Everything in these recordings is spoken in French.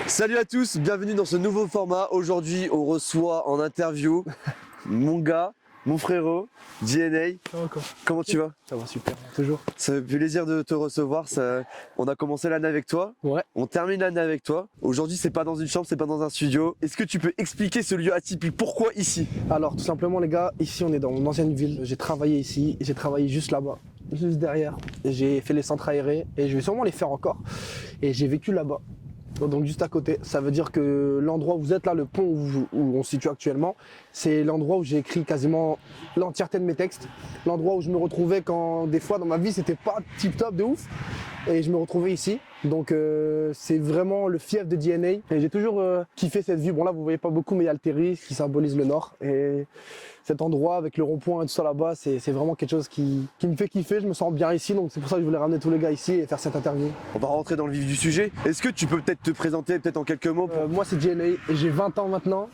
Salut à tous, bienvenue dans ce nouveau format. Aujourd'hui, on reçoit en interview mon gars, mon frérot, DNA. Comment tu vas? Ça va super, toujours. Ça fait plaisir de te recevoir. On a commencé l'année avec toi, Ouais. on termine l'année avec toi. Aujourd'hui, c'est pas dans une chambre, c'est pas dans un studio. Est-ce que tu peux expliquer ce lieu atypique? Pourquoi ici? Alors tout simplement les gars, ici on est dans mon ancienne ville. J'ai travaillé ici, j'ai travaillé juste là-bas, juste derrière. J'ai fait les centres aérés et je vais sûrement les faire encore. Et j'ai vécu là-bas. Donc juste à côté, ça veut dire que l'endroit où vous êtes là, le pont où on se situe actuellement, c'est l'endroit où j'ai écrit quasiment l'entièreté de mes textes. L'endroit où je me retrouvais quand des fois dans ma vie c'était pas tip top de ouf. Et je me retrouvais ici. Donc c'est vraiment le fief de DNA. Et j'ai toujours kiffé cette vue. Bon là vous voyez pas beaucoup mais il y a le terri qui symbolise le nord. Et cet endroit avec le rond-point et tout ça là-bas, c'est vraiment quelque chose qui me fait kiffer. Je me sens bien ici. Donc c'est pour ça que je voulais ramener tous les gars ici et faire cette interview. On va rentrer dans le vif du sujet. Est-ce que tu peux peut-être te présenter peut-être en quelques mots Moi c'est DNA et j'ai 20 ans maintenant.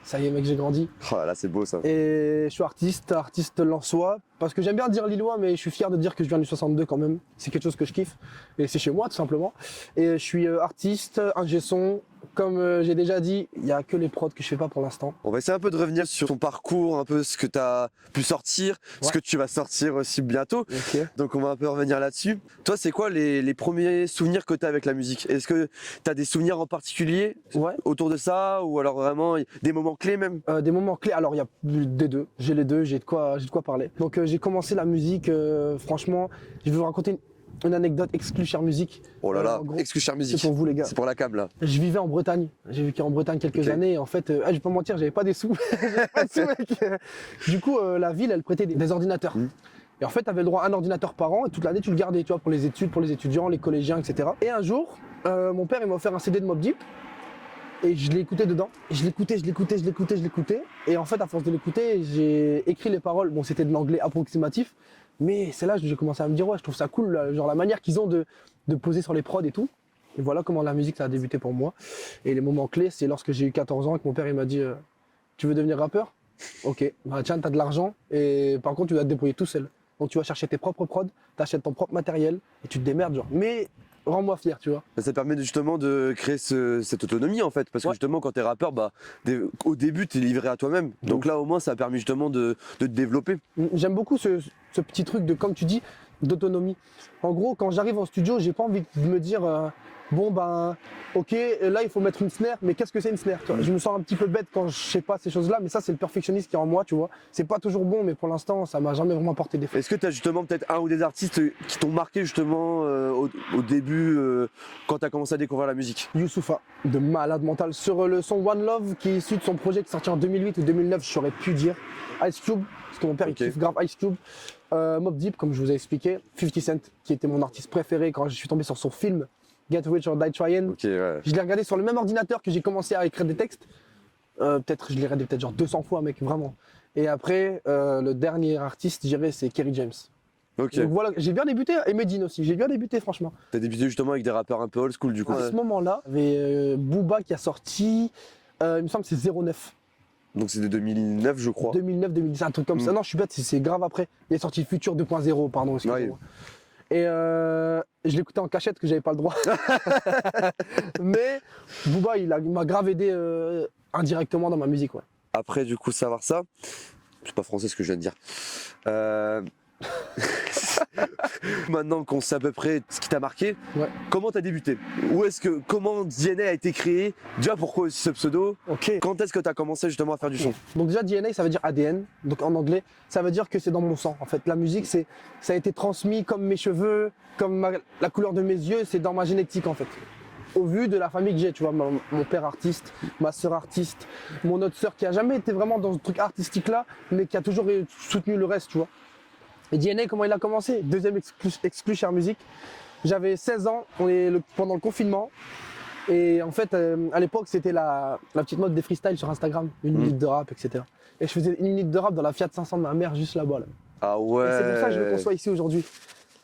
Ça y est mec, j'ai grandi. Oh là, c'est beau ça. Et je suis artiste lensois, parce que j'aime bien dire lillois, mais je suis fier de dire que je viens du 62 quand même. C'est quelque chose que je kiffe, et c'est chez moi tout simplement. Et je suis artiste, ingé son. Comme j'ai déjà dit, il n'y a que les prods que je fais pas pour l'instant. On va essayer un peu de revenir sur ton parcours, un peu ce que tu as pu sortir, ce que tu vas sortir aussi bientôt. Ok. Donc on va un peu revenir là-dessus. Toi, c'est quoi les premiers souvenirs que tu as avec la musique? Est-ce que tu as des souvenirs en particulier autour de ça, ou alors vraiment des moments clés même? Des moments clés, alors il y a des deux, j'ai les deux, j'ai de quoi parler. Donc j'ai commencé la musique, franchement, je vais vous raconter une anecdote exclue Cher Musique. Oh là là, gros, exclu Cher Musique. c'est pour vous les gars. C'est pour la cam là. Je vivais en Bretagne, j'ai vécu en Bretagne quelques années et en fait, je vais pas mentir, j'avais pas des sous. J'avais pas de sous, mec. Du coup, la ville, elle prêtait des ordinateurs. Et en fait, tu avais le droit à un ordinateur par an et toute l'année, tu le gardais, tu vois, pour les études, pour les étudiants, les collégiens, etc. Et un jour, mon père, il m'a offert un CD de Mobb Deep et je l'ai écouté dedans. Et je l'écoutais. Et en fait, à force de l'écouter, j'ai écrit les paroles. Bon, c'était de l'anglais approximatif. Mais c'est là que j'ai commencé à me dire, ouais, je trouve ça cool, là, genre la manière qu'ils ont de poser sur les prods et tout. Et voilà comment la musique, ça a débuté pour moi. Et les moments clés, c'est lorsque j'ai eu 14 ans et que mon père, il m'a dit, tu veux devenir rappeur? Ok, bah tiens, t'as de l'argent et par contre, tu dois te débrouiller tout seul. Donc tu vas chercher tes propres prods, t'achètes ton propre matériel et tu te démerdes, genre. Mais rends-moi fier, tu vois. Ça permet justement de créer cette autonomie en fait, parce que justement quand t'es rappeur, au début t'es livré à toi-même. Donc là au moins ça a permis justement de te développer. J'aime beaucoup ce petit truc de, comme tu dis, d'autonomie. En gros, quand j'arrive en studio, j'ai pas envie de me dire bon ben ok, là il faut mettre une snare, mais qu'est-ce que c'est une snare, tu vois. Je me sens un petit peu bête quand je sais pas ces choses-là, mais ça c'est le perfectionniste qui est en moi, tu vois. C'est pas toujours bon, mais pour l'instant ça m'a jamais vraiment porté d'effet. Est-ce que tu as justement peut-être un ou des artistes qui t'ont marqué justement au début quand tu as commencé à découvrir la musique? Youssoupha, de malade mental, sur le son One Love qui est issu de son projet qui est sorti en 2008 ou 2009, je saurais plus dire. Ice Cube, parce que mon père il kiffe grave Ice Cube. Mobb Deep, comme je vous ai expliqué, 50 Cent, qui était mon artiste préféré quand je suis tombé sur son film Get Rich or Die Trying. Ouais. Je l'ai regardé sur le même ordinateur que j'ai commencé à écrire des textes. Je l'ai regardé peut-être genre 200 fois, mec, vraiment. Et après, le dernier artiste, je dirais, c'est Kerry James. Ok. Donc voilà, j'ai bien débuté, et Medine aussi, j'ai bien débuté franchement. T'as débuté justement avec des rappeurs un peu old school du coup. À ce moment-là, il y avait Booba qui a sorti, il me semble que c'est 09. Donc c'est de 2009 je crois. 2009, 2010, un truc comme ça. Non, je suis bête, c'est grave après. Il est sorti Future 2.0, pardon, excusez-moi. Et je l'écoutais en cachette que j'avais pas le droit. Mais Booba, il m'a grave aidé indirectement dans ma musique, ouais. Après du coup savoir ça, c'est pas français ce que je viens de dire. Maintenant qu'on sait à peu près ce qui t'a marqué, comment t'as débuté? Comment DNA a été créé? Déjà pourquoi aussi ce pseudo? Quand est-ce que t'as commencé justement à faire du son? Donc déjà DNA ça veut dire ADN, donc en anglais ça veut dire que c'est dans mon sang en fait. La musique ça a été transmis comme mes cheveux, comme la couleur de mes yeux, c'est dans ma génétique en fait. Au vu de la famille que j'ai, tu vois, mon père artiste, ma soeur artiste, mon autre soeur qui a jamais été vraiment dans ce truc artistique là, mais qui a toujours soutenu le reste, tu vois. Et DNA, comment il a commencé? Deuxième exclu Cher Musique. J'avais 16 ans, pendant le confinement. Et en fait, à l'époque, c'était la petite mode des freestyles sur Instagram, une minute de rap, etc. Et je faisais une minute de rap dans la Fiat 500 de ma mère, juste là-bas. Là. Ah ouais. Et c'est pour ça que je le conçois ici aujourd'hui.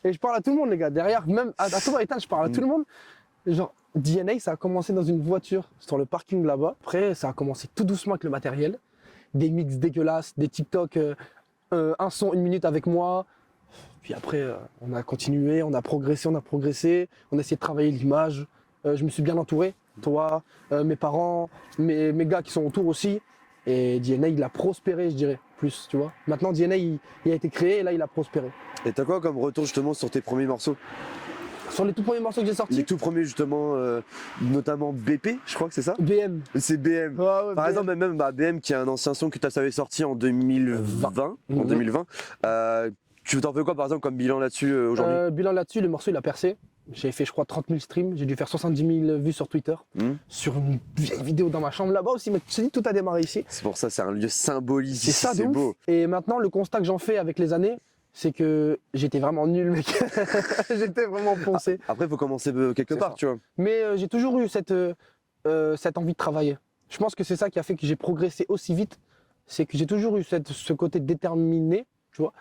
Et je parle à tout le monde, les gars. Derrière, même à tout étage, je parle à tout le monde. Genre, DNA, ça a commencé dans une voiture sur le parking là-bas. Après, ça a commencé tout doucement avec le matériel. Des mix dégueulasses, des TikTok. Un son, une minute avec moi. Puis après, on a continué, on a progressé, on a essayé de travailler l'image. Je me suis bien entouré. toi, mes parents, mes gars qui sont autour aussi. Et DNA, il a prospéré, je dirais, plus, tu vois. Maintenant, DNA, il a été créé et là, il a prospéré. Et t'as quoi comme retour justement sur tes premiers morceaux? Sur les tout premiers morceaux que j'ai sortis? Les tout premiers justement, notamment BP, je crois que c'est ça? BM. C'est BM. Ouais, Par exemple, même BM qui est un ancien son que tu avais sorti en 2020. En 2020. Tu t'en fais quoi par exemple comme bilan là-dessus aujourd'hui? Bilan là-dessus, le morceau il a percé. J'ai fait je crois 30 000 streams, j'ai dû faire 70 000 vues sur Twitter. Sur une vieille vidéo dans ma chambre là-bas aussi, mais tu te dis tout a démarré ici. C'est pour ça, c'est un lieu symbolique. C'est ça, c'est beau. Et maintenant, le constat que j'en fais avec les années, c'est que j'étais vraiment nul, mec. J'étais vraiment poncé. Après, il faut commencer quelque part, ça. tu vois. Mais j'ai toujours eu cette envie de travailler. Je pense que c'est ça qui a fait que j'ai progressé aussi vite. C'est que j'ai toujours eu ce côté déterminé, tu vois,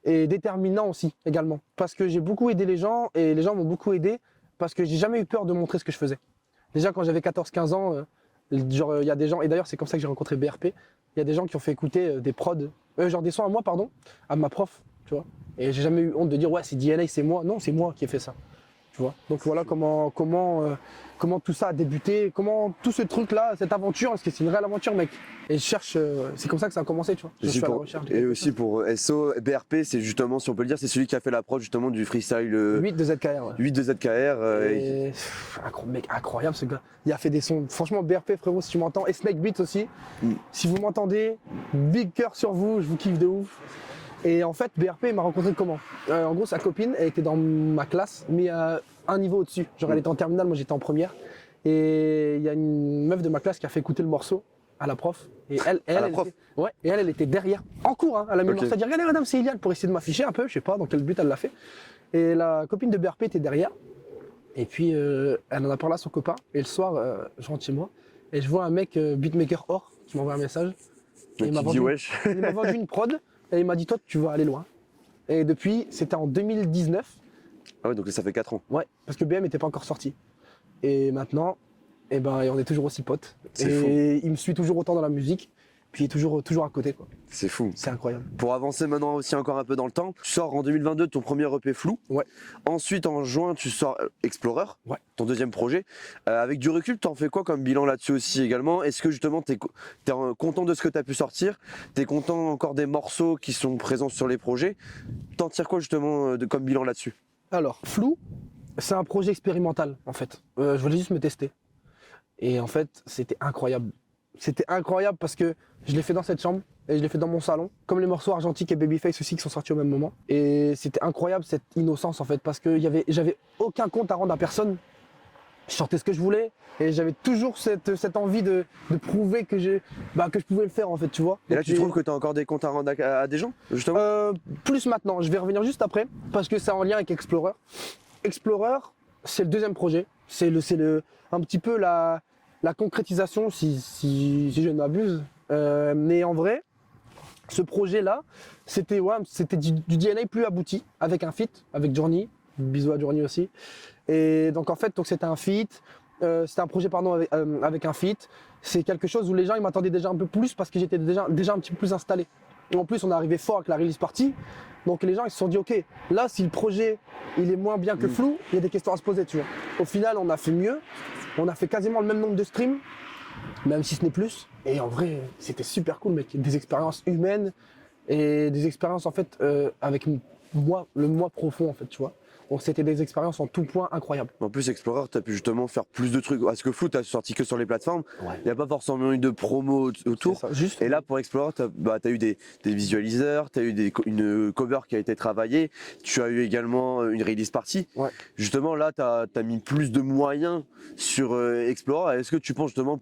et déterminant aussi, également. Parce que j'ai beaucoup aidé les gens, et les gens m'ont beaucoup aidé, parce que j'ai jamais eu peur de montrer ce que je faisais. Déjà, quand j'avais 14-15 ans, genre, il y a des gens, et d'ailleurs, c'est comme ça que j'ai rencontré BRP, il y a des gens qui ont fait écouter des prods, genre des sons à moi, pardon, à ma prof, tu vois. Et j'ai jamais eu honte de dire, ouais, c'est DNA, c'est moi. Non, c'est moi qui ai fait ça. Tu vois. Donc voilà comment tout ça a débuté, comment tout ce truc-là, cette aventure, parce que c'est une réelle aventure, mec. Et je cherche, c'est comme ça que ça a commencé, tu vois. Je suis à la recherche. Et aussi pour SO, BRP, c'est justement, si on peut le dire, c'est celui qui a fait l'approche justement du freestyle 8 de ZKR. Ouais. 8 de ZKR. Mec, incroyable ce gars. Il a fait des sons, franchement, BRP, frérot, si tu m'entends, et Snake Beats aussi. Si vous m'entendez, big cœur sur vous, je vous kiffe de ouf. Et en fait, BRP m'a rencontré comment? En gros, sa copine, elle était dans ma classe, mais à un niveau au-dessus. Genre, elle était en terminale, moi j'étais en première. Et il y a une meuf de ma classe qui a fait écouter le morceau à la prof. Et elle était derrière, en cours. Hein. Elle a mis le morceau à dire, regardez madame, c'est Iliane, pour essayer de m'afficher un peu, je sais pas dans quel but elle l'a fait. Et la copine de BRP était derrière. Et puis, elle en a parlé à son copain. Et le soir, je rentre chez moi. Et je vois un mec, beatmaker or, qui m'envoie un message. Et il m'a vendu une prod. Et il m'a dit, toi, tu vas aller loin. Et depuis, c'était en 2019. Ah ouais, donc ça fait 4 ans. Ouais, parce que BM n'était pas encore sorti. Et maintenant, eh ben, on est toujours aussi potes. C'est fou. Il me suit toujours autant dans la musique. Puis il est toujours à côté, quoi. C'est fou. C'est incroyable. Pour avancer maintenant aussi encore un peu dans le temps, tu sors en 2022 ton premier EP Flou. Ouais. Ensuite, en juin, tu sors Explorer, ouais. Ton deuxième projet. Avec du recul, t'en fais quoi comme bilan là-dessus aussi également? Est-ce que justement, t'es content de ce que t'as pu sortir? T'es content encore des morceaux qui sont présents sur les projets? T'en tires quoi justement comme bilan là-dessus? Alors, Flou, c'est un projet expérimental, en fait. Je voulais juste me tester. Et en fait, c'était incroyable. C'était incroyable parce que je l'ai fait dans cette chambre et je l'ai fait dans mon salon, comme les morceaux Argentique et Babyface aussi qui sont sortis au même moment. Et c'était incroyable cette innocence en fait, parce que j'avais aucun compte à rendre à personne. Je sortais ce que je voulais et j'avais toujours cette envie de prouver que je pouvais le faire en fait, tu vois. Et là, tu trouves que tu as encore des comptes à rendre à des gens, justement? Plus maintenant, je vais revenir juste après parce que c'est en lien avec Explorer. Explorer, c'est le deuxième projet, c'est un petit peu la concrétisation, si je ne m'abuse. Mais en vrai, ce projet-là, c'était du DNA plus abouti, avec un feat, avec Journey. Bisous à Journey aussi. Et donc en fait, c'était un feat. C'était un projet avec un feat. C'est quelque chose où les gens ils m'attendaient déjà un peu plus parce que j'étais déjà un petit peu plus installé. Et en plus, on est arrivé fort avec la release party. Donc les gens ils se sont dit, ok, là si le projet il est moins bien que Flou, il y a des questions à se poser, tu vois. Au final, on a fait mieux. On a fait quasiment le même nombre de streams, même si ce n'est plus. Et en vrai, c'était super cool, mec. Des expériences humaines et des expériences en fait avec le moi profond, en fait, tu vois. Donc c'était des expériences en tout point incroyables. En plus, Explorer, tu as pu justement faire plus de trucs. Parce que Flou, tu as sorti que sur les plateformes. Il n'y a pas forcément eu de promo autour. Ça, juste. Et là, pour Explorer, tu as eu des visualiseurs, tu as eu une cover qui a été travaillée. Tu as eu également une release party. Ouais. Justement, là, tu as mis plus de moyens sur Explorer. Est-ce que tu penses justement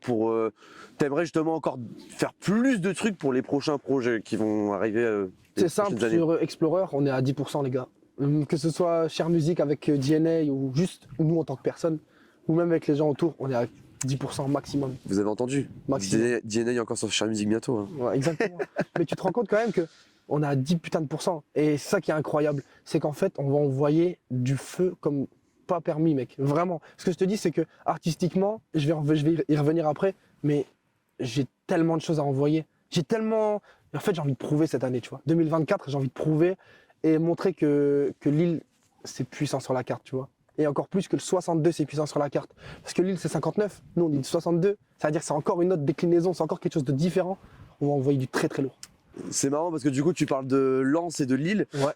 t'aimerais justement encore faire plus de trucs pour les prochains projets qui vont arriver C'est simple, sur Explorer, on est à 10% les gars. Que ce soit Share Music avec DNA ou juste nous en tant que personne, ou même avec les gens autour, on est à 10% maximum. Vous avez entendu? Maximum. DNA est encore sur Share Music bientôt. Hein. Ouais, exactement. Mais tu te rends compte quand même qu'on est à 10 putains de pourcents. Et c'est ça qui est incroyable, c'est qu'en fait, on va envoyer du feu comme pas permis, mec. Vraiment. Ce que je te dis, c'est que artistiquement, je vais y revenir après, mais j'ai tellement de choses à envoyer. En fait, j'ai envie de prouver cette année, tu vois. 2024, j'ai envie de prouver et montrer que Lille, c'est puissant sur la carte, tu vois. et encore plus que le 62 c'est puissant sur la carte. Parce que Lille c'est 59, nous on dit 62, ça veut dire que c'est encore une autre déclinaison, c'est encore quelque chose de différent. On va envoyer du très très lourd. C'est marrant parce que du coup tu parles de Lens et de Lille. Ouais.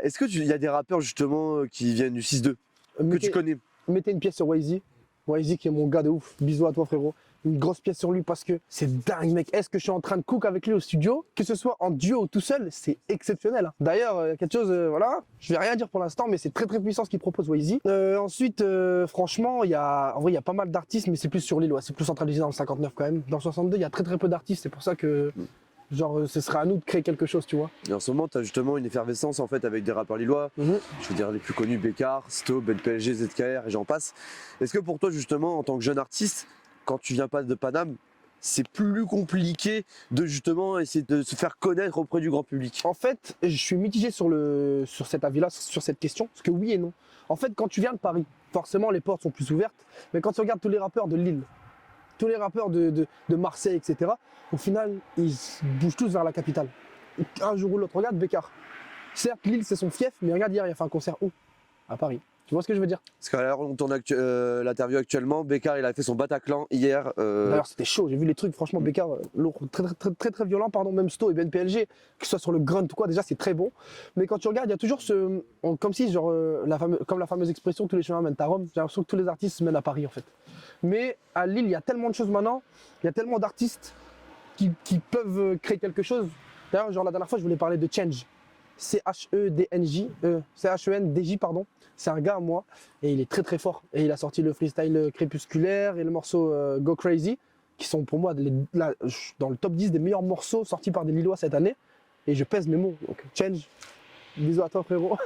Est-ce qu'il y a des rappeurs justement qui viennent du 6-2 que tu connais? Mettez une pièce sur Wayzy. Wayzy qui est mon gars de ouf. Bisous à toi frérot. Une grosse pièce sur lui parce que c'est dingue mec. Est-ce que je suis en train de cook avec lui au studio? Que ce soit en duo ou tout seul, c'est exceptionnel. Hein. D'ailleurs, quelque chose, voilà, je vais rien dire pour l'instant, mais c'est très très puissant ce qu'il propose Wayzy. Ensuite, franchement, en vrai, il y a pas mal d'artistes, mais c'est plus sur Lille, ouais. C'est plus centralisé dans le 59 quand même. Dans le 62, il y a très très peu d'artistes, c'est pour ça que genre ce serait à nous de créer quelque chose, tu vois. Et en ce moment, tu as justement une effervescence en fait avec des rappeurs lillois. Je veux dire les plus connus, Bécard, Sto, BNPLG, ZKR et j'en passe. Est-ce que pour toi justement, en tant que jeune artiste, quand tu viens pas de Paname, c'est plus compliqué de justement essayer de se faire connaître auprès du grand public? En fait, je suis mitigé sur cet avis-là, sur cette question, parce que oui et non. En fait, quand tu viens de Paris, forcément les portes sont plus ouvertes, mais quand tu regardes tous les rappeurs de Lille, tous les rappeurs de Marseille, etc., au final, ils bougent tous vers la capitale. Un jour ou l'autre, regarde Bécard. Certes, Lille, c'est son fief, mais regarde hier, il a fait un concert où? À Paris. Tu vois ce que je veux dire? Parce qu'à l'heure où on tourne l'interview actuellement, Bécard il a fait son Bataclan hier. D'ailleurs, c'était chaud, j'ai vu les trucs, franchement, Bécard, lourd, très violent, pardon, même Sto et BNPLG, que ce soit sur le grunt ou quoi, déjà c'est très bon. Mais quand tu regardes, il y a toujours comme si, genre, comme la fameuse expression, tous les chemins mènent à Rome, j'ai l'impression que tous les artistes se mènent à Paris en fait. Mais à Lille, il y a tellement de choses maintenant, il y a tellement d'artistes qui peuvent créer quelque chose. D'ailleurs, genre la dernière fois, je voulais parler de Change. C-H-E-D-N-J, pardon. C'est un gars à moi et il est très très fort. Et il a sorti le freestyle crépusculaire et le morceau Go Crazy, qui sont pour moi dans le top 10 des meilleurs morceaux sortis par des Lillois cette année. Et je pèse mes mots. Donc Change, bisous à toi frérot.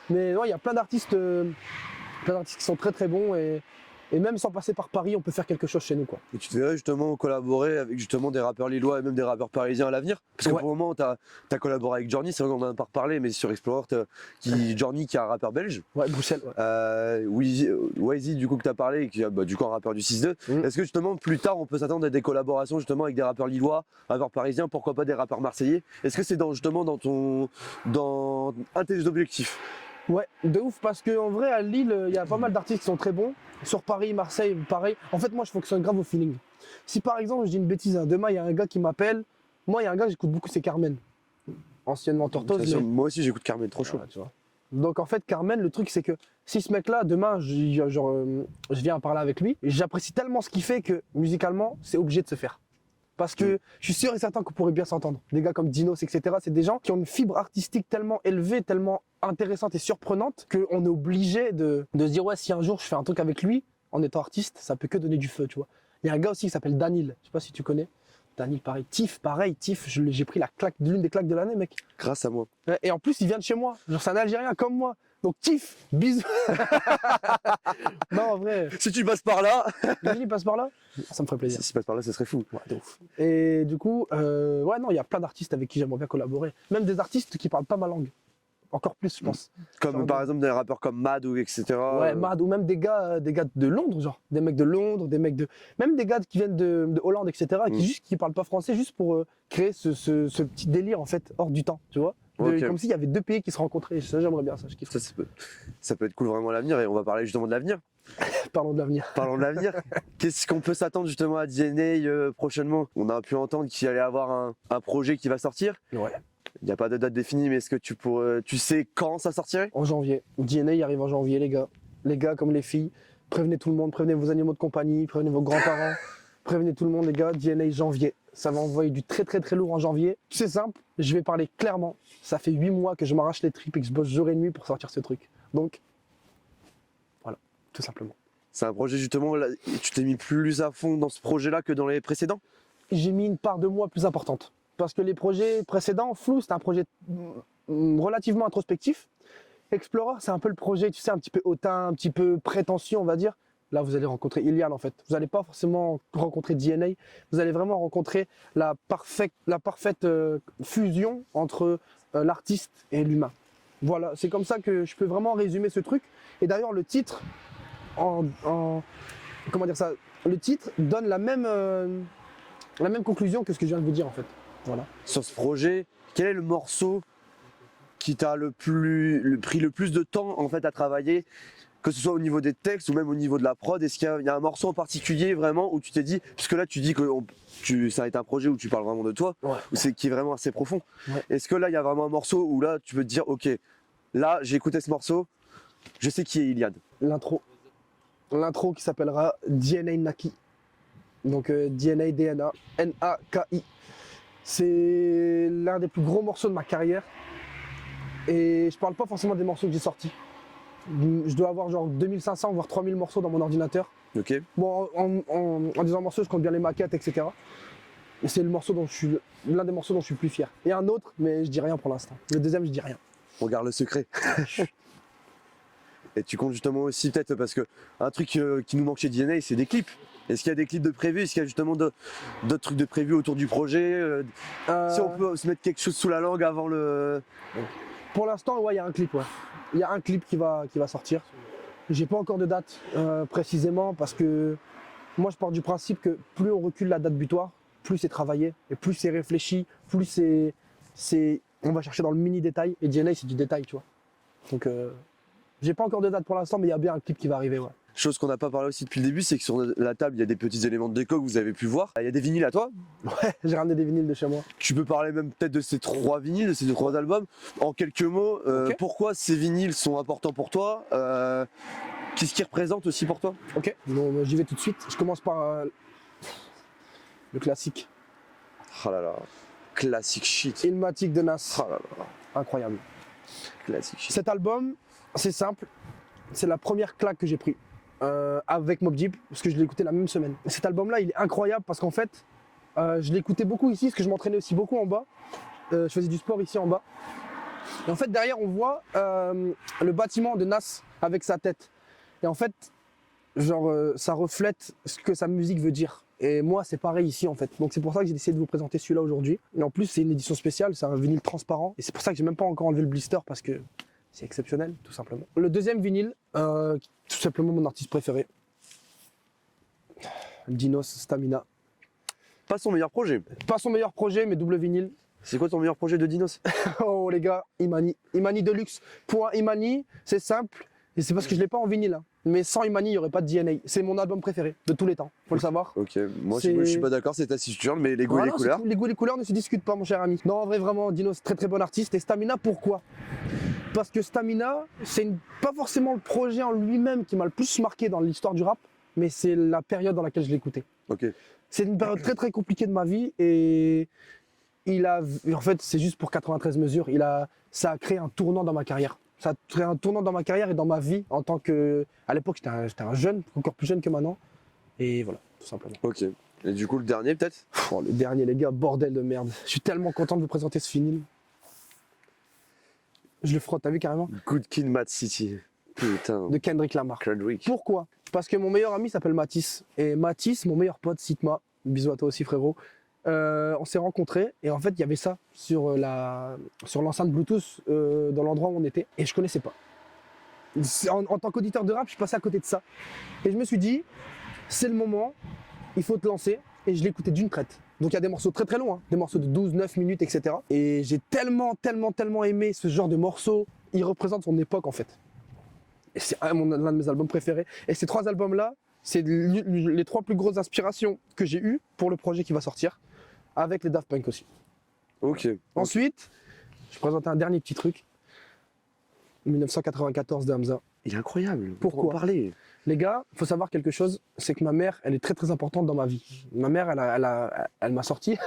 Mais non, il y a plein d'artistes qui sont très très bons et même sans passer par Paris, on peut faire quelque chose chez nous, quoi. Et tu te verrais justement collaborer avec justement des rappeurs lillois et même des rappeurs parisiens à l'avenir? Parce que Ouais. pour le moment, tu as collaboré avec Journey, c'est vrai qu'on en a pas reparlé, mais sur Explorer, Journey qui est un rappeur belge. Ouais, Bruxelles. Ouais. Wayzy du coup que tu as parlé, qui est du coup un rappeur du 6-2. Est-ce que justement plus tard on peut s'attendre à des collaborations justement avec des rappeurs lillois, rappeurs parisiens, pourquoi pas des rappeurs marseillais? Est-ce que c'est justement dans un de tes objectifs? Ouais, de ouf, parce qu'en vrai, à Lille, il y a pas mal d'artistes qui sont très bons. Sur Paris, Marseille, pareil. En fait, moi, je fonctionne grave au feeling. Si par exemple, je dis une bêtise, hein, demain, il y a un gars qui m'appelle. Moi, il y a un gars que j'écoute beaucoup, c'est Carmen. Anciennement Tortoise. Mais... Moi aussi, j'écoute Carmen, trop chaud. Voilà, tu vois. Donc, en fait, Carmen, le truc, c'est que si ce mec-là, demain, je viens parler avec lui, j'apprécie tellement ce qu'il fait que musicalement, c'est obligé de se faire. Parce que je suis sûr et certain qu'on pourrait bien s'entendre. Des gars comme Dinos, etc., c'est des gens qui ont une fibre artistique tellement élevée, tellement intéressante et surprenante qu'on est obligé de se dire ouais, si un jour je fais un truc avec lui, en étant artiste, ça peut que donner du feu, tu vois. Il y a un gars aussi qui s'appelle Danil, je sais pas si tu connais. Danil, pareil. Tiff, j'ai pris l'une des claques de l'année, mec. Grâce à moi. Et en plus, il vient de chez moi. Genre, c'est un Algérien comme moi. Donc, Tiff, bisous. Non, en vrai. Si tu passes par là, Il passe par là, ça me ferait plaisir. si tu passes par là, ce serait fou. Ouais, de ouf. Et du coup, ouais, non, il y a plein d'artistes avec qui j'aimerais bien collaborer. Même des artistes qui parlent pas ma langue. Encore plus, je pense. Comme Genre par exemple des rappeurs comme Mad ou etc. Ouais, Mad, ou même des gars de Londres, genre. Des mecs de Londres, même des gars qui viennent de Hollande, etc. Qui parlent pas français, juste pour créer ce petit délire, en fait, hors du temps, tu vois. Ok. Comme s'il y avait deux pays qui se rencontraient. Ça, j'aimerais bien ça, je kiffe. Ça peut être cool vraiment à l'avenir et on va parler justement de l'avenir. Parlons de l'avenir. Parlons de l'avenir. Qu'est-ce qu'on peut s'attendre justement à DNA prochainement? On a pu entendre qu'il allait avoir un projet qui va sortir. Ouais. Il n'y a pas de date définie, mais est-ce que tu sais quand ça sortirait? En janvier. DNA, il arrive en janvier, les gars. Les gars comme les filles. Prévenez tout le monde, prévenez vos animaux de compagnie, prévenez vos grands-parents. Prévenez tout le monde, les gars. DNA, janvier. Ça va envoyer du très très très lourd en janvier. C'est simple, je vais parler clairement. Ça fait 8 mois que je m'arrache les tripes et que je bosse jour et nuit pour sortir ce truc. Donc, voilà, tout simplement. C'est un projet justement, là, tu t'es mis plus à fond dans ce projet-là que dans les précédents? J'ai mis une part de moi plus importante. Parce que les projets précédents, Flou, c'était un projet relativement introspectif. Explorer, c'est un peu le projet, tu sais, un petit peu hautain, un petit peu prétentieux, on va dire. Là, vous allez rencontrer Ilian, en fait. Vous n'allez pas forcément rencontrer DNA. Vous allez vraiment rencontrer la parfaite fusion entre l'artiste et l'humain. Voilà, c'est comme ça que je peux vraiment résumer ce truc. Et d'ailleurs, le titre, comment dire ça, le titre donne la même conclusion que ce que je viens de vous dire, en fait. Voilà. Sur ce projet, quel est le morceau qui t'a pris le plus de temps en fait à travailler Que ce soit au niveau des textes ou même au niveau de la prod, est-ce qu'il y a un morceau en particulier vraiment où tu t'es dit, puisque là tu dis que ça a été un projet où tu parles vraiment de toi, Ouais. qui est vraiment assez profond. Ouais. Est-ce que là il y a vraiment un morceau où là tu peux te dire, ok, là j'ai écouté ce morceau, je sais qui est Iliad. L'intro qui s'appellera DNA Naki. Donc DNA, Naki. C'est l'un des plus gros morceaux de ma carrière. Et je parle pas forcément des morceaux que j'ai sortis. Je dois avoir genre 2500 voire 3000 morceaux dans mon ordinateur. Ok. Bon, en disant morceaux, je compte bien les maquettes, etc. Et c'est l'un des morceaux dont je suis le plus fier. Il y a un autre, mais je dis rien pour l'instant. Le deuxième, je dis rien. On garde le secret. Et tu comptes justement aussi peut-être parce que un truc qui nous manque chez DNA, c'est des clips. Est-ce qu'il y a des clips de prévus? Est-ce qu'il y a justement d'autres trucs de prévus autour du projet? Si on peut se mettre quelque chose sous la langue avant le... Pour l'instant, ouais, il y a un clip, ouais. Il y a un clip qui va sortir. J'ai pas encore de date précisément parce que moi je pars du principe que plus on recule la date butoir, plus c'est travaillé et plus c'est réfléchi, plus on va chercher dans le mini détail et DNA c'est du détail, tu vois. Donc j'ai pas encore de date pour l'instant, mais il y a bien un clip qui va arriver, ouais. Chose qu'on n'a pas parlé aussi depuis le début, c'est que sur la table, il y a des petits éléments de déco que vous avez pu voir. Il y a des vinyles à toi. Ouais, j'ai ramené des vinyles de chez moi. Tu peux parler même peut-être de ces 3 vinyles, de ces 3 albums. En quelques mots, Ok. pourquoi ces vinyles sont importants pour toi? Qu'est-ce qu'ils représentent aussi pour toi? Ok, bon, j'y vais tout de suite. Je commence par le classique. Oh là là, classic shit. Illmatic de Nas. Oh là là, Incroyable. classic shit. Cet album, c'est simple. C'est la première claque que j'ai pris avec Mobb Deep, parce que je l'ai écouté la même semaine. Cet album-là, il est incroyable parce qu'en fait, je l'écoutais beaucoup ici, parce que je m'entraînais aussi beaucoup en bas. Je faisais du sport ici en bas. Et en fait, derrière, on voit le bâtiment de Nas avec sa tête. Et en fait, genre, ça reflète ce que sa musique veut dire. Et moi, c'est pareil ici, en fait. Donc, c'est pour ça que j'ai décidé de vous présenter celui-là aujourd'hui. Et en plus, c'est une édition spéciale, c'est un vinyle transparent. Et c'est pour ça que j'ai même pas encore enlevé le blister, parce que c'est exceptionnel, tout simplement. Le deuxième vinyle, tout simplement mon artiste préféré. Dinos, Stamina. Pas son meilleur projet. Pas son meilleur projet, mais double vinyle. C'est quoi ton meilleur projet de Dinos? Oh les gars, Imani. Imani Deluxe. Point Imani, c'est simple. Et c'est parce que je l'ai pas en vinyle. Hein. Mais sans Imani, il n'y aurait pas de DNA. C'est mon album préféré de tous les temps, faut le savoir. Ok, moi C'est- je suis pas d'accord, c'est ta signature, mais les goûts et Voilà, les couleurs. c'est tout. Les goûts et les couleurs ne se discutent pas, mon cher ami. Non, en vrai, vraiment, Dinos, très très bon artiste. Et Stamina, pourquoi? Parce que Stamina, c'est pas forcément le projet en lui-même qui m'a le plus marqué dans l'histoire du rap, mais c'est la période dans laquelle je l'écoutais. Ok. C'est une période très très compliquée de ma vie et en fait, c'est juste pour 93 mesures, ça a créé un tournant dans ma carrière. Ça a créé un tournant dans ma carrière et dans ma vie en tant que. À l'époque, j'étais un jeune, encore plus jeune que maintenant. Et voilà, tout simplement. Ok. Et du coup, le dernier peut-être? Oh, le dernier, les gars, bordel de merde. Je suis tellement content de vous présenter ce vinyle. Je le frotte, t'as vu carrément? Good Kid, Mad City. Putain. De Kendrick Lamar. Kendrick. Pourquoi? Parce que mon meilleur ami s'appelle Mathis. Et Mathis, mon meilleur pote, Sitma, bisous à toi aussi frérot, on s'est rencontrés et en fait il y avait ça sur l'enceinte Bluetooth dans l'endroit où on était et je connaissais pas. En tant qu'auditeur de rap, je suis passé à côté de ça. Et je me suis dit, c'est le moment, il faut te lancer. Et je l'écoutais d'une traite. Donc il y a des morceaux très très longs, hein, des morceaux de 12, 9 minutes, etc. Et j'ai tellement aimé ce genre de morceaux. Il représente son époque en fait. Et c'est l'un de mes albums préférés. Et ces 3 albums-là, c'est les 3 plus grosses inspirations que j'ai eues pour le projet qui va sortir, avec les Daft Punk aussi. Ok. Ensuite, je présentais un dernier petit truc. 1994 de Hamza. Il est incroyable. Pourquoi On peut en parler. Les gars, il faut savoir quelque chose, c'est que ma mère, elle est très très importante dans ma vie. Ma mère, elle m'a sorti,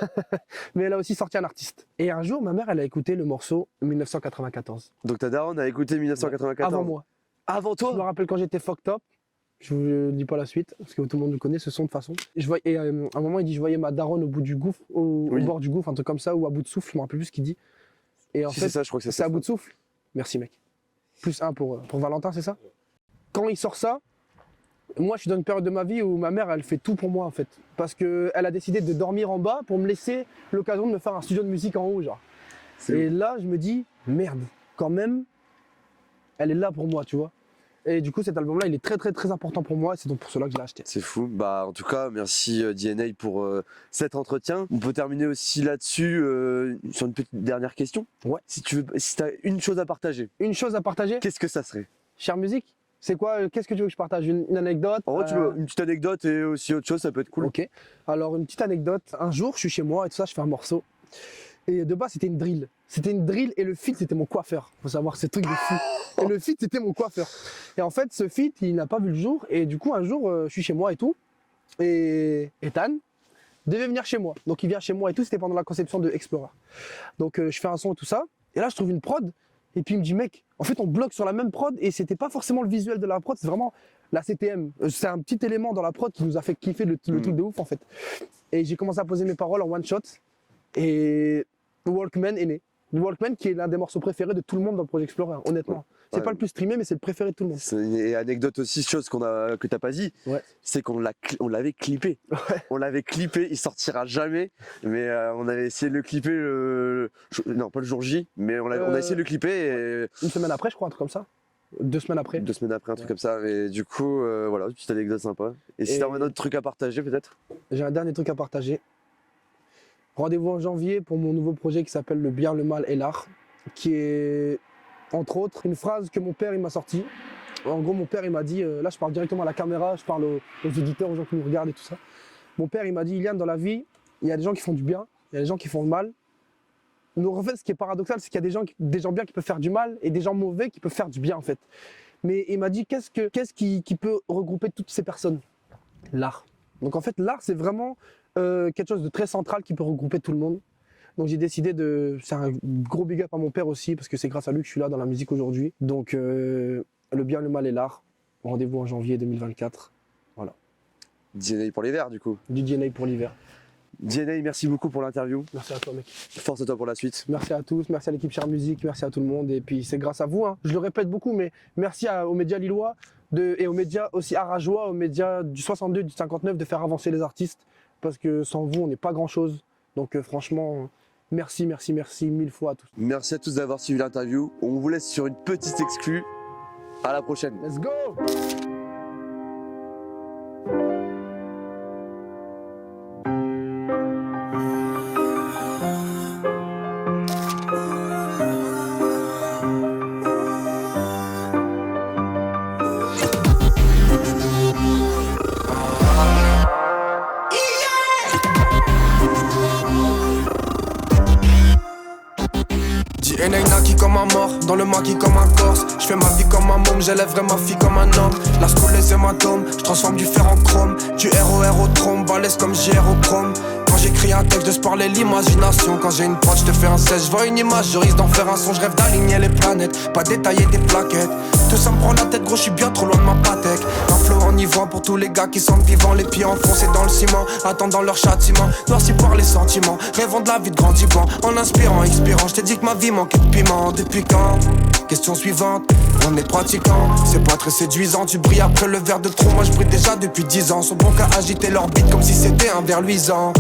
mais elle a aussi sorti un artiste. Et un jour, ma mère, elle a écouté le morceau 1994. Donc ta daronne a écouté 1994. Avant moi. Avant Je me toi? rappelle quand j'étais fucked up, je vous dis pas la suite, parce que tout le monde le connaît, ce son de toute façon. À un moment, il dit, je voyais ma daronne au bout du gouffre, au Oui. bord du gouffre, un truc comme ça, ou à bout de souffle, je me rappelle plus ce qu'il dit. Et en Si, fait, c'est ça, je crois que c'est c'est ça. à bout de souffle. Merci mec. Plus 1 pour Valentin, c'est ça? Quand il sort ça, moi je suis dans une période de ma vie où ma mère elle fait tout pour moi en fait. Parce qu'elle a décidé de dormir en bas pour me laisser l'occasion de me faire un studio de musique en haut genre. Et là je me dis, merde, quand même, elle est là pour moi, tu vois. Et du coup cet album là il est très très très important pour moi et c'est donc pour cela que je l'ai acheté. C'est fou. Bah, en tout cas, merci DNA pour cet entretien. On peut terminer aussi là-dessus sur une petite dernière question. Ouais. Si tu as une chose à partager, Une chose à partager, qu'est-ce que ça serait? chère musique, C'est quoi, qu'est-ce que tu veux que je partage? Une anecdote? En vrai, tu veux une petite anecdote et aussi autre chose, ça peut être cool. Ok. Alors, une petite anecdote. Un jour, je suis chez moi et tout ça, je fais un morceau. Et de base, c'était une drill. C'était une drill et le feat, c'était mon coiffeur. Faut savoir, c'est truc de fou. Et le feat, c'était mon coiffeur. Et en fait, ce feat, il n'a pas vu le jour. Et du coup, un jour, je suis chez moi et tout. Et Ethan devait venir chez moi. Donc, il vient chez moi et tout. C'était pendant la conception de Explorer. Donc, je fais un son et tout ça. Et là, je trouve une prod. Et puis, il me dit, mec, en fait, on bloque sur la même prod. Et c'était pas forcément le visuel de la prod. C'est vraiment la CTM. C'est un petit élément dans la prod qui nous a fait kiffer le truc de ouf, en fait. Et j'ai commencé à poser mes paroles en one shot. Et Walkman est né. Walkman qui est l'un des morceaux préférés de tout le monde dans le projet Explorer, honnêtement. C'est pas le plus streamé, mais c'est le préféré de tout le monde. Et anecdote aussi, chose que t'as pas dit, c'est qu'on l'avait clippé. Ouais. On l'avait clippé, il sortira jamais, mais on avait essayé de le clipper, non pas le jour J, mais on a essayé de le clipper. Et... Une semaine après, je crois, un truc comme ça. 2 semaines après. 2 semaines après, un truc comme ça. Mais du coup, voilà, petite anecdote sympa. Et si t'as un autre truc à partager, peut-être? J'ai un dernier truc à partager. Rendez-vous en janvier pour mon nouveau projet qui s'appelle Le bien, le mal et l'art, qui est, entre autres, une phrase que mon père il m'a sortie. En gros, mon père il m'a dit, là je parle directement à la caméra, je parle aux éditeurs, aux gens qui nous regardent et tout ça. Mon père il m'a dit, Iliane, dans la vie, il y a des gens qui font du bien, il y a des gens qui font le mal. Mais en fait, ce qui est paradoxal, c'est qu'il y a des gens bien qui peuvent faire du mal et des gens mauvais qui peuvent faire du bien en fait. Mais il m'a dit, qu'est-ce qui peut regrouper toutes ces personnes? L'art. Donc en fait, l'art c'est vraiment quelque chose de très central qui peut regrouper tout le monde. Donc j'ai décidé de... C'est un gros big up à mon père aussi, parce que c'est grâce à lui que je suis là dans la musique aujourd'hui. Donc le bien, le mal et l'art. Rendez-vous en janvier 2024. Voilà. DNA pour l'hiver, du coup. Du DNA pour l'hiver. DNA, merci beaucoup pour l'interview. Merci à toi, mec. Force à toi pour la suite. Merci à tous, merci à l'équipe Chère Musique, merci à tout le monde. Et puis c'est grâce à vous, hein. Je le répète beaucoup, mais merci aux médias lillois et aux médias aussi arageois, aux médias du 62, du 59 de faire avancer les artistes. Parce que sans vous, on n'est pas grand-chose. Donc franchement, merci, merci, merci 1000 fois à tous. Merci à tous d'avoir suivi l'interview. On vous laisse sur une petite exclue. À la prochaine. Let's go! DNA naquis comme un mort, dans le maquis comme un corse. Je fais ma vie comme un môme, j'élèverai ma fille comme un homme. La school les hématomes, je transforme du fer en chrome. Du ROR au trombe, balèze comme JR au chrome. Quand j'écris un texte, de se parler l'imagination. Quand j'ai une prod, je te fais un 16, je vois une image, je risque d'en faire un son. Je rêve d'aligner les planètes, pas détailler des plaquettes. Tout ça me prend la tête, gros, je suis bien trop loin de ma patek. Un flow enivrant pour tous les gars qui sentent vivants. Les pieds enfoncés dans le ciment, attendant leur châtiment. Noircis par les sentiments, rêvant de la vie de grandissant. En inspirant, expirant, je t'ai dit que ma vie manquait de piment. Depuis quand? Question suivante, on est pratiquant. C'est pas très séduisant, tu brilles après le verre de trop. Moi je brille déjà depuis 10 ans. Sont bons qu'à agiter l'orbite comme si c'était un ver luisant.